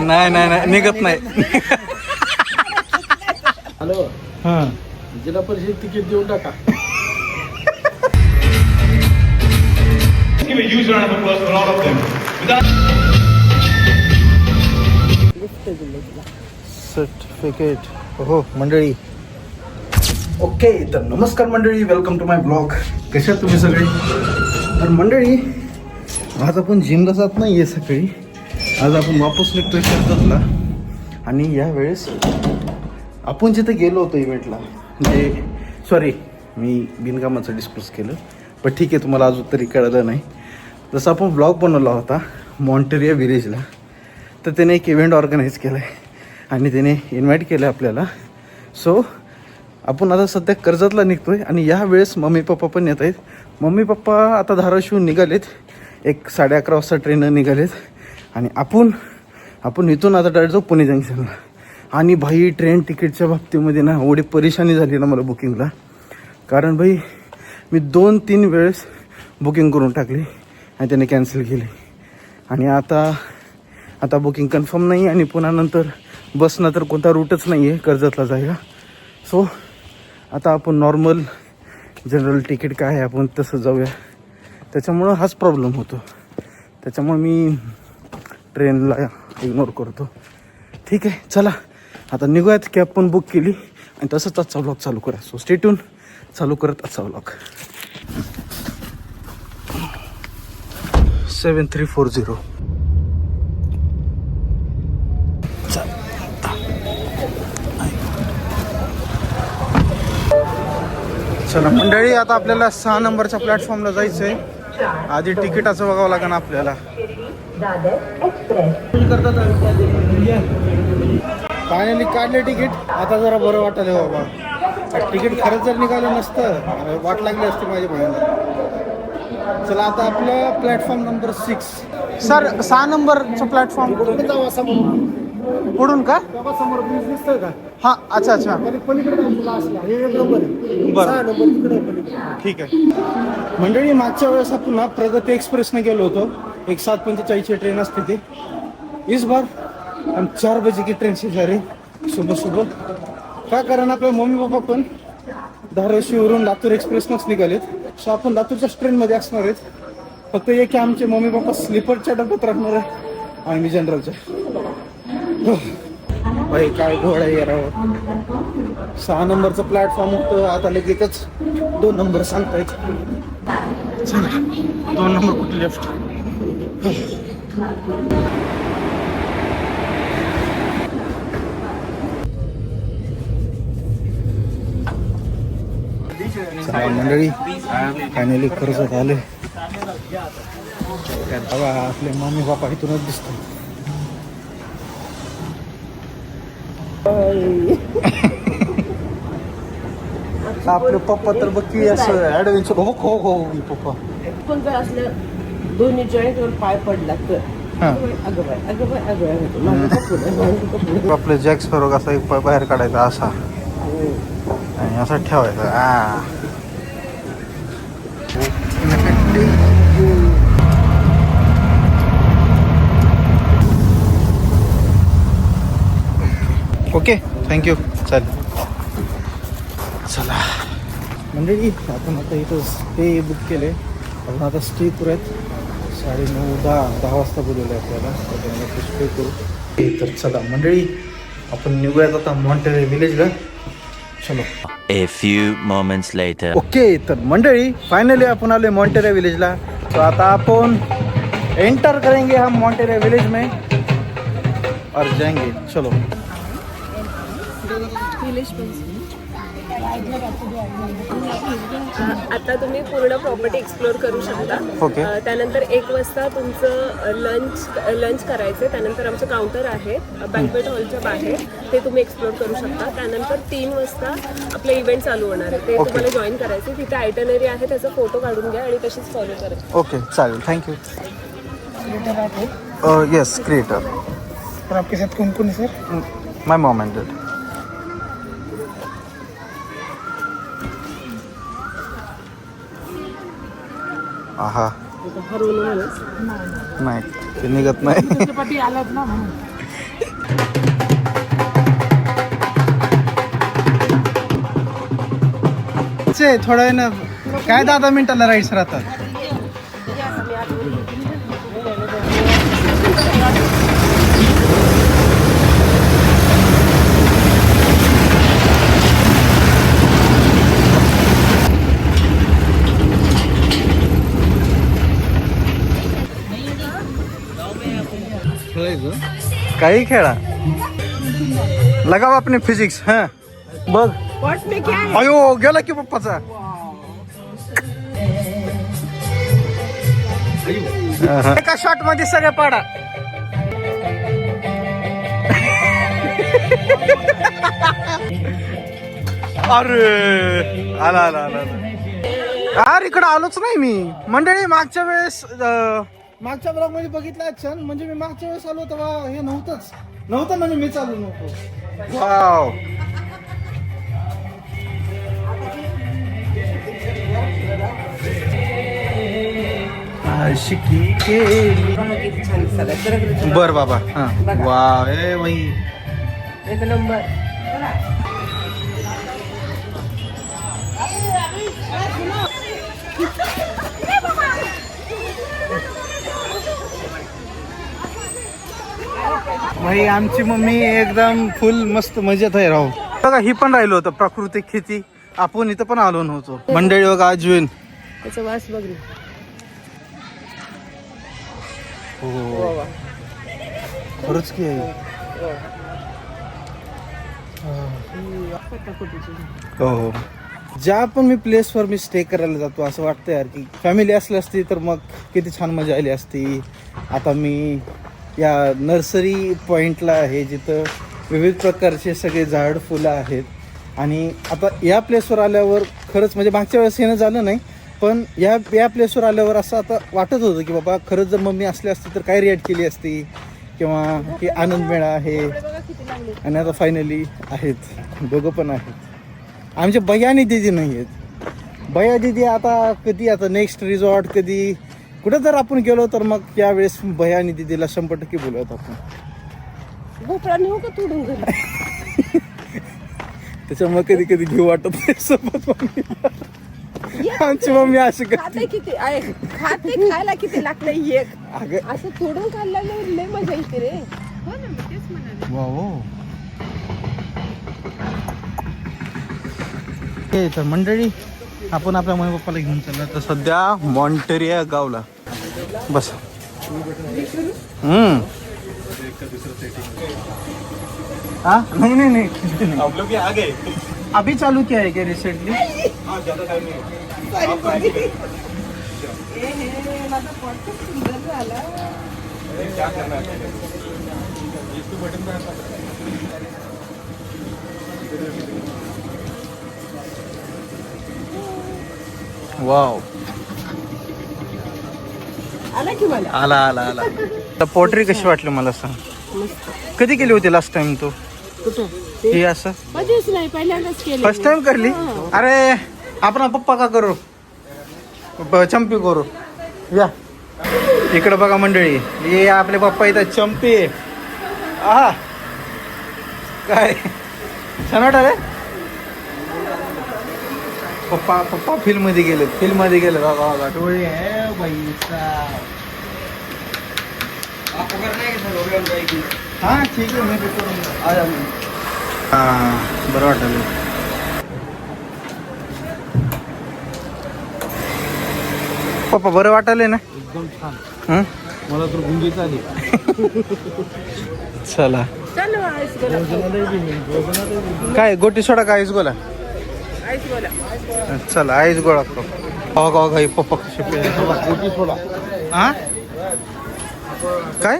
नाही नाही नाही निघत नाही. हॅलो हा जिल्हा परिषद तिकीट देऊन टाका. सर्टिफिकेट. हो मंडळी. ओके तर नमस्कार मंडळी, वेलकम टू माय ब्लॉग. कशा तुम्ही सगळे? तर मंडळी आज आपण जिमला जात नाही आहे सकाळी. आज आपण वापस निघतोय कर्जतला. आणि यावेळेस आपण जिथे गेलो होतो इव्हेंटला, म्हणजे सॉरी मी बिनकामाचं डिस्कस केलं, पण ठीक आहे तुम्हाला अजून तरी कळलं नाही. जसं आपण ब्लॉग बनवला होता मॉन्टेरिया विलेजला, तर त्याने एक इव्हेंट ऑर्गनाईज केला आहे आणि त्याने इन्व्हाइट केलं आपल्याला. सो आपण आता सध्या कर्जतला निघतो आहे आणि यावेळेस मम्मी पप्पा पण येत आहेत. मम्मी पप्पा आता धाराशिवून निघालेत, 11:30 वाजता ट्रेननं निघालेत आणि आपण इथून आता डायरेक्ट जाऊ पुणे जंक्शनला. आणि भाई ट्रेन तिकीटच्या बाबतीमध्ये ना एवढी परेशानी झाली ना मला बुकिंगला, कारण भाई मी 2-3 वेळेस बुकिंग करून टाकली आणि त्याने कॅन्सल केली. आणि आता बुकिंग कन्फर्म नाही आणि पुन्हा नंतर बसनं तर कोणता रूटच नाही आहे कर्जतला जायला. सो आता आपण नॉर्मल जनरल तिकीट काय आहे आपण तसं जाऊया. त्याच्यामुळं हाच प्रॉब्लेम होतो, त्याच्यामुळं मी ट्रेनला इग्नोर करतो. ठीक आहे चला आता निघूयात. कॅब पण बुक केली आणि तसंच आजचा व्लॉग चालू करा. So stay tune. चालू करत आजचा व्लॉग. 7340. चला मंडळी आता आपल्याला 6 नंबरच्या प्लॅटफॉर्मला जायचं आहे. आधी तिकिटाचं बघावं लागेल आपल्याला. फायनली काढले तिकीट. आता जरा बरं वाटलं बाबा. तिकीट खरंच जर निघालं नसतं वाट लागली असते माझ्या बहिणीला. चला आता आपलं प्लॅटफॉर्म नंबर 6. सर 6 नंबरचं प्लॅटफॉर्म पुढून का समोर दिसतोय का? हां अच्छा अच्छा बरं ठीक आहे. मंडळी मागच्या वेळेस आपण ना प्रगती एक्सप्रेसने गेलो होतो. 7:45 ट्रेन असते ती. इस बार हम 4 बजे की ट्रेन से जा रहे सुबह. का कारण आपल्या मम्मी पप्पा पण धाराशिववरून लातूर एक्सप्रेसनंच निघालेत. सो आपण लातूरच्याच ट्रेनमध्ये असणार आहेत. फक्त एक की आमचे मम्मी पप्पा स्लीपरच्या डब्यात राहणार आहे आणि मी जनरलच्या. भाई काय घोड आहे यारावर. 6 नंबरचं प्लॅटफॉर्म होतं, आता लगेचच 2 नंबर सांगतायत. चला 2 नंबर कुठे लेफ्ट. मंडळी फायनली कर्जत आले. बघा आपले मम्मी पप्पा इथूनच दिसतात. आपले पप्पा तर बघी असं ऍडव्हेंचर. हो पप्पा पण जर असलं दोन्ही जॉईंट वर पाय पडला तर आपले जॅक्स फरोग असा एक पाय बाहेर काढायचा असा आणि असा ठेवायचा. Okay thank you. चला मंडळी आपण आता इथं स्टे बुक केले. आपण आता स्टे करूयात. 9:30-10 वाजता बोलवलं आहे आपल्याला. त्याच्यामुळे स्टे करू. तर चला मंडळी आपण निघूयात आता मॉन्टेरिया विलेजला. चलो. A few moments later. Okay तर मंडळी फाइनली अपन आले मॉन्टेरिया विलेजला. तो आता अपन एंटर करेंगे हम मॉन्टेरिया विलेज में और जाएंगे. चलो. आता तुम्ही पूर्ण प्रॉपर्टी एक्सप्लोर करू शकता. ओके. त्यानंतर 1 वाजता तुमचं लंच करायचं. त्यानंतर आमचं काउंटर आहे बँक्वेट हॉलच्या बाहेर, ते तुम्ही एक्सप्लोर करू शकता. त्यानंतर 3 वाजता आपलं इव्हेंट चालू होणार आहे, ते तुम्हाला जॉईन करायचे. तिथे आयटनरी आहे, त्याचा फोटो काढून घ्या आणि तशीच फॉलो करा. ओके चालेल थँक्यू. Yes creator. और आपके साथ कौन कौन है सर? माय मॉम एंड डैड. आहा नाही ते निघत नाही. थोडा वेळ ना काय 10 मिनिटाला राईड्स राहतात. काही खेळा लगाव आपने फिजिक्स. हा बघ पॉट में क्या है? अयो गेला की पप्पाचा. एका शॉट मध्ये सगळे पाडा. अरे आला आला आला यार इकडे आलोच नाही मी मंडळी. मागच्या वेळेस मागच्या ब्लॉग मध्ये बघितलं छान. म्हणजे मी मागच्या वेळेस आलो तेव्हा हे नव्हतं म्हणजे मी चालू नव्हतो. वाव आशिकी केली. बर बाबा. हा वाव ए वही एक नंबर. भाई आमची मम्मी एकदम फुल मस्त मजेत आहे राहू. बघा ही पण राहिलो होतं प्राकृतिक खेती. आपण इथं पण आलो नव्हतो. मंडळी बघा अजून त्याचा वास बघ. हो खरंच की आहे. हो ज्या पण मी प्लेसवर मी स्टे करायला जातो असं वाटतं यार की फॅमिली असली असती तर मग किती छान मजा आली असती. आता मी या नर्सरी पॉईंटला आहे जिथं विविध प्रकारचे सगळे झाड फुलं आहेत. आणि आता या प्लेसवर आल्यावर खरंच म्हणजे मागच्या वेळेस येणं झालं नाही पण या प्लेसवर आल्यावर असं आता वाटत होतं की बाबा खरंच जर मम्मी असली असती तर काय रिॲक्ट केली असती किंवा की आनंद मेळा आहे. आणि आता फायनली आहेत दोघं पण आहेत. आमचे भैया आणि दिदी नाही आहेत. भैया दिदी आता कधी आता नेक्स्ट रिसॉर्ट कधी कुठं जर आपण गेलो तर मग यावेळेस भैया आणि दिदीला 100% बोलवत आपण. भोपळा नेऊ का तोडून घरी? त्याच्यामुळे कधी कधी घेऊ वाटत नाही सोबत मम्मीला. आमची मम्मी अशी खाते किती खाते खायला किती लागतं एक. अगं असं तोडून खाल्ला लय मजा येते रे. हो ना मी तेच म्हणाले. वाव. तर मंडळी आपण आपल्या मम्मी पप्पाला घेऊन चाललो तर सध्या मॉन्टेरिया गावला. बस हाँ नहीं नहीं नहीं आप लोग आ गए अभी चालू किया है क्या रिसेंटली? वाव आला की मला. आला आला आला. तर पोट्री कशी वाटली मला सांग. कधी केली होती लास्ट टाइम तू? हे असं कधीच नाही पहिल्यांदाच केलं. फर्स्ट टाइम करली? अरे आपण पप्पा का करू चंपी करू या इकडे बघा मंडळी. हे आपले पप्पा येतात चंपी. आहा काय छान वाटलं. पप्पा फिल्म मध्ये गेले बाबा बाबा डोळे आहे बाई. हाँ ठीक आहे मी हां बरं वाटलं. पप्पा बरं वाटले ना? एकदम छान. मला तर गुंगीच आली. चला चलो आईस गोला. काय गोटी सोडा का आईस गोला? आईस गोला. चला आईस गोळा करू. हो का पप्पा कसे गोटी सोडा. हा काय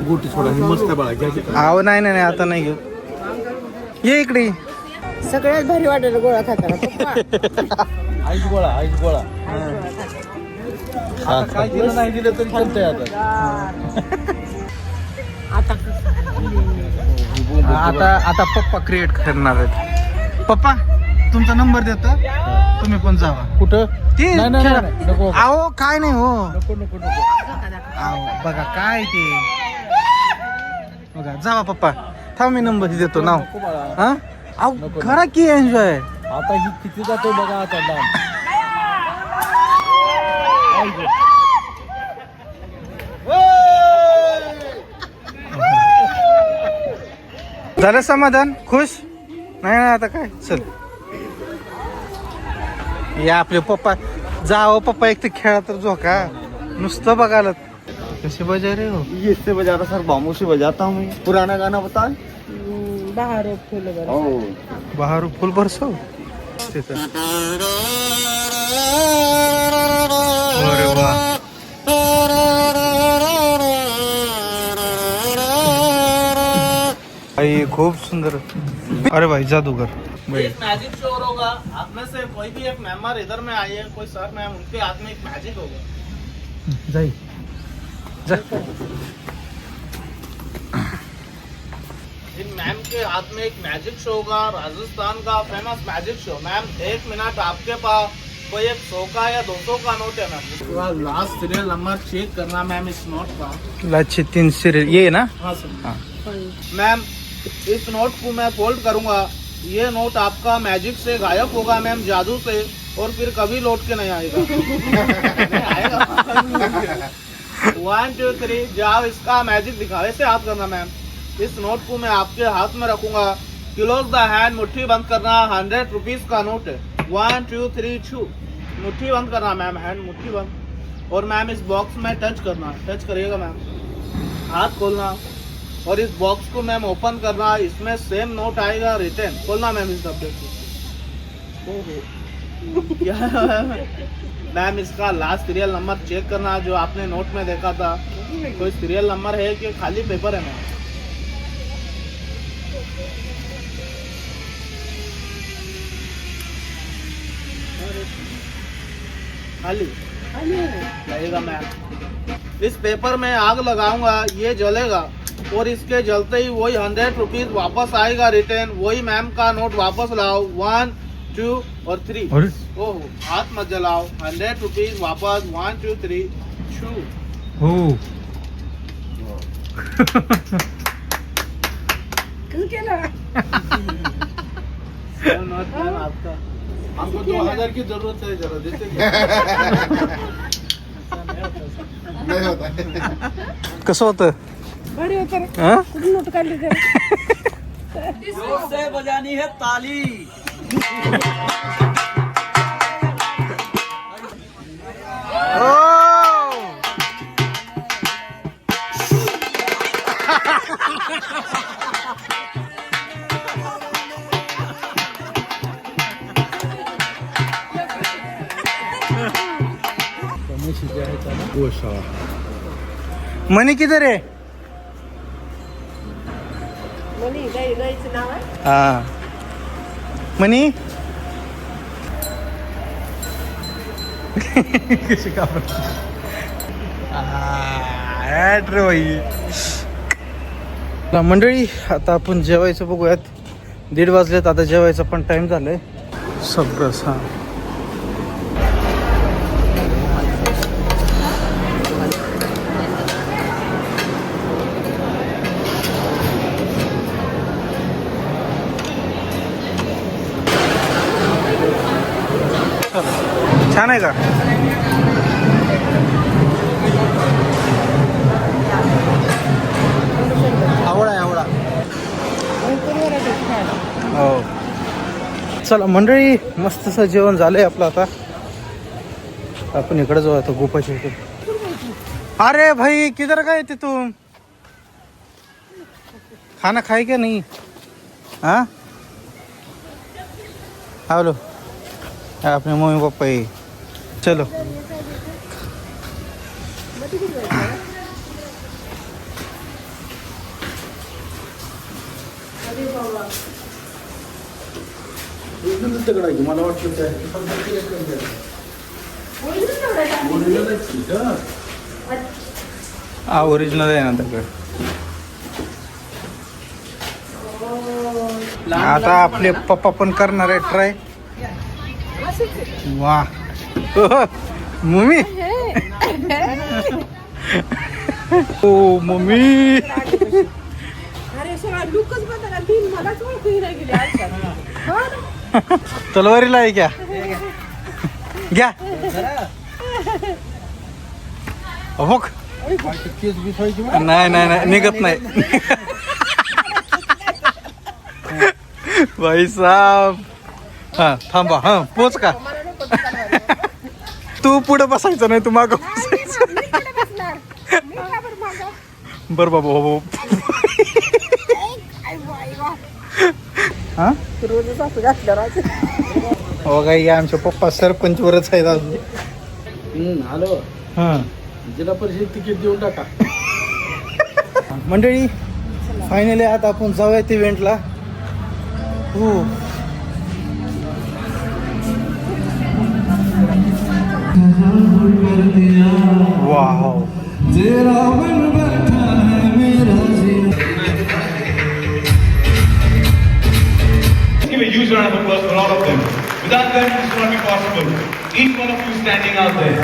गोटी सोडा ही मस्त आहे बाळा. घ्या. आव नाही आता नाही घेऊ. ये इकडे. सगळ्यात भारी वाटेल गोळा खाताना. आईस गोळा. आता काय केलं नाही दिलं तरी चालतंय आता. आता आता पप्पा क्रिएट करणार आहेत. पप्पा तुमचा नंबर देतो, तुम्ही पण जावा. कुठं ते नाही, नाही, नाही, नको. अहो काय नाही हो. नको नको नको. अहो बघा काय ते बघा, जावा पप्पा. थांब मी नंबर देतो नाव. नको बाळा. हा अहो नको. करा की एन्जॉय. आता ही किती जातो बघा आता लांब. झालं समाधान, खुश? नाही ना आता काय, चल या आपले पप्पा. जाओ पप्पा, एक तर खेळा तर झोका, नुसतं बघायला. कसे बजा रे हो? ये इससे बजाता सर, बामू से बजाता हूँ मैं. पुराना गाना बता. बाहर फुल बाहर फुल बरसो तिथं. अरे वा, आई खूप सुंदर. अरे भाई जादूगर भाई. एक मैजिक शो होगा. आप में से कोई भी एक मेंबर इधर में आइए, कोई सर मैम, उनके हाथ में एक मैजिक होगा. जाई जा. इन मैम के हाथ में एक मैजिक शो होगा, राजस्थान का famous magic show. Ma'am 1 minute आपके पास कोई एक 100 का या 200 का नोट है मैम. उसके बाद लास्ट सीरियल नंबर चेक करना मैम इस नोट का. लाचे 3 सिरियल ये ना. हाँ सर. हाँ. मैम इस नोट को मैं फोल्ड करूंगा. ये नोट आपका मैजिक से गायब होगा मैम, जादू से, और फिर कभी लौट के नहीं आएगा. नहीं आएगा. 1 2 3 जाओ, इसका मैजिक दिखाओ. ऐसे हाथ करना मैम. इस नोट को मैं आपके हाथ में रखूंगा. क्लोज द हैंड, मुट्ठी बंद करना. 100 रुपीज का नोट है. 1 2 3 छू, मुट्ठी बंद करना मैम. हैंड मुट्ठी बंद. और मैम इस बॉक्स में टच करना. टच करिएगा मैम. हाथ खोलना और इस बॉक्स को मैम ओपन करना. इसमें सेम नोट आएगा रिटर्न. खोलना मैम इस डब्बे को. ओहो क्या मैम, इसका लास्ट सीरियल नंबर चेक करना जो आपने नोट में देखा था. कोई सीरियल नंबर है कि खाली पेपर है मैम? खाली लगेगा मैम. इस पेपर में आग लगाऊंगा, ये जलेगा, और इसके जलते ही वही 100 रुपीज वापस आएगा रिटर्न. वही मैम का नोट वापस लाओ. 1 2 और 3. अरे ओहो, हाथ मत जलाओ. 100 रुपीज वापस. 1 2 3 छू. हो. नोट मैम आपका. हमको 2000 की जरूरत है, जरा देते कसं होतं? बड़ी होता है. हा? कुठून नोट काढली ते? से बजानी है ताली. मनी किधर आहे? मनी गाईचं नाव आहे. हा मनी कशी का रे बाई. मंडळी आता आपण जेवायचं बघूयात. 1:30 वाजलेत, आता जेवायचा पण टाइम झालाय सगळंच. हा छान आहे का? आवडा आवडा. हो चला मंडळी, मस्त असं जेवण झालंय आपलं. आता आपण इकडे जाऊ, आता गोपाच्या इकडे. अरे भाई किधर गए थे तुम? खाना खाए क्या नहीं? हाँ हेलो, अपने मम्मी पापा ही. चलो मला वाटतं हा ओरिजिनल आहे ना दगड. आता आपले पप्पा पण करणार आहे ट्राय. वा मम्मी. ओ मम्मी. तलवारीला आहे क्या घ्या अभोक. नाही नाही नाही निघत नाही. भाई साहब. हा थांबा. हा पोच का. तू पुढे बसायचं नाही, तू मागं बसायचं. बर बाबा हो. हा हो काय आमचे पप्पा सरपंच वरच आहेत अजून. हॅलो. हा जिल्हा परिषद तिकीट देऊन टाका. मंडळी फायनली आता आपण जाऊयात इव्हेंटला. हो wow. Give a huge round of applause for all of them. Without them, this would not be possible. Each one of you standing out there.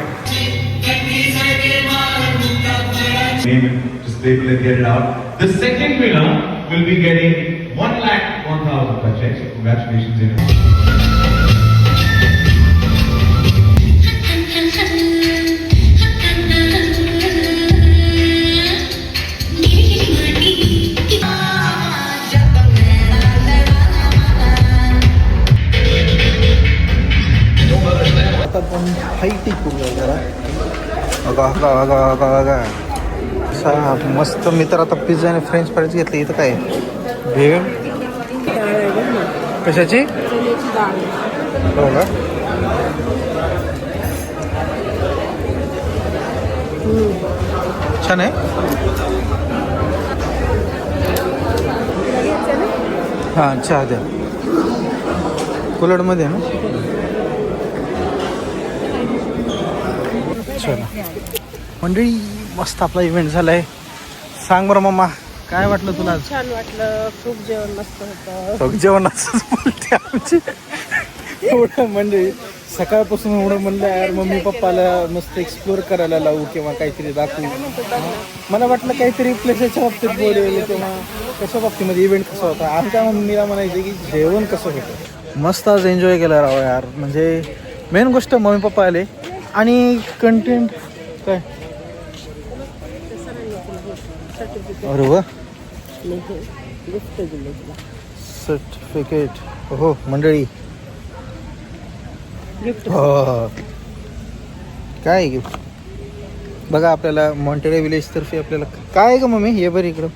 Name it, just label it, get it out. The second winner will be getting 1,01,000 per check. So congratulations, Inam. आता पण high tea करूया जरा. बघा असा मस्त. मी तर आता pizza आणि फ्रेंच फ्राईज घेतले. इथं काय भेळ कशाची हो का. छान आहे. हां चहा द्या कुलरमध्ये ना. चला मंडळी मस्त आपला इव्हेंट झालाय. सांग बरं मम्मा काय वाटलं तुला आज. छान वाटलं. खूप जेवण मस्त होतं. जेवणाच बोलते आमची. एवढं मंडळी सकाळपासून एवढं म्हणलं यार मम्मी पप्पाला मस्त एक्सप्लोर करायला लावू किंवा काहीतरी दाखवू. मला वाटलं काहीतरी प्लेसेसच्या बाबतीत बोलेल किंवा कशा बाबतीमध्ये इव्हेंट कसा होता. आमच्या मम्मीला म्हणायचं की जेवण कसं होतं. मस्त आज एन्जॉय केला राव यार. म्हणजे मेन गोष्ट मम्मी पप्पा आले आणि कंटेंट काय. अरे वा सर्टिफिकेट. हो मंडळी हो काय गिफ्ट बघा आपल्याला मॉन्टेरे विलेज तर्फे आपल्याला काय आहे का मम्मी. हे बरं इकडं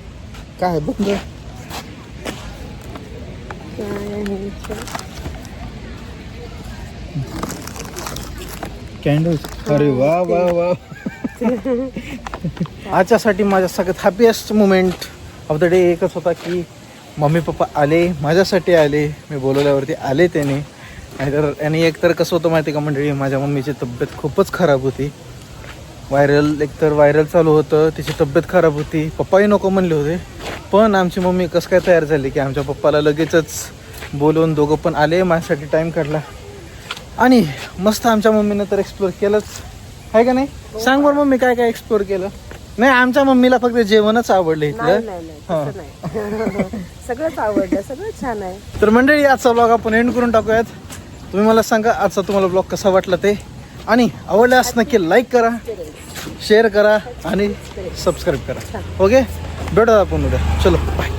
काय बघ. कॅन्डल्स. अरे वा वा वा. आजच्यासाठी माझ्या सगळ्यात happiest moment of the day एकच होता की मम्मी पप्पा आले माझ्यासाठी आले. मी बोलवल्यावरती आले त्याने. नाहीतर आणि एकतर कसं होतं माहिती का मंडळी माझ्या मम्मीची तब्येत खूपच खराब होती. एकतर व्हायरल चालू होतं. तिची तब्येत खराब होती. पप्पाही नको म्हणले होते. पण आमची मम्मी कसं काय तयार झाली की आमच्या पप्पाला लगेचच बोलवून दोघं पण आले. माझ्यासाठी टाईम काढला आणि मस्त आमच्या मम्मीनं तर एक्सप्लोर केलंच आहे का नाही. सांग बरं मम्मी काय काय एक्सप्लोर केलं. नाही आमच्या मम्मीला फक्त जेवणच आवडलं इथलं. सगळंच आवडलं. सगळं छान आहे. तर मंडळी आजचा ब्लॉग आपण एंड करून टाकूयात. तुम्ही मला सांगा आजचा तुम्हाला ब्लॉग कसा वाटला ते. आणि आवडल्यास नक्की लाईक करा, शेअर करा आणि सबस्क्राईब करा. ओके भेटूया आपण उद्या. चलो बाय.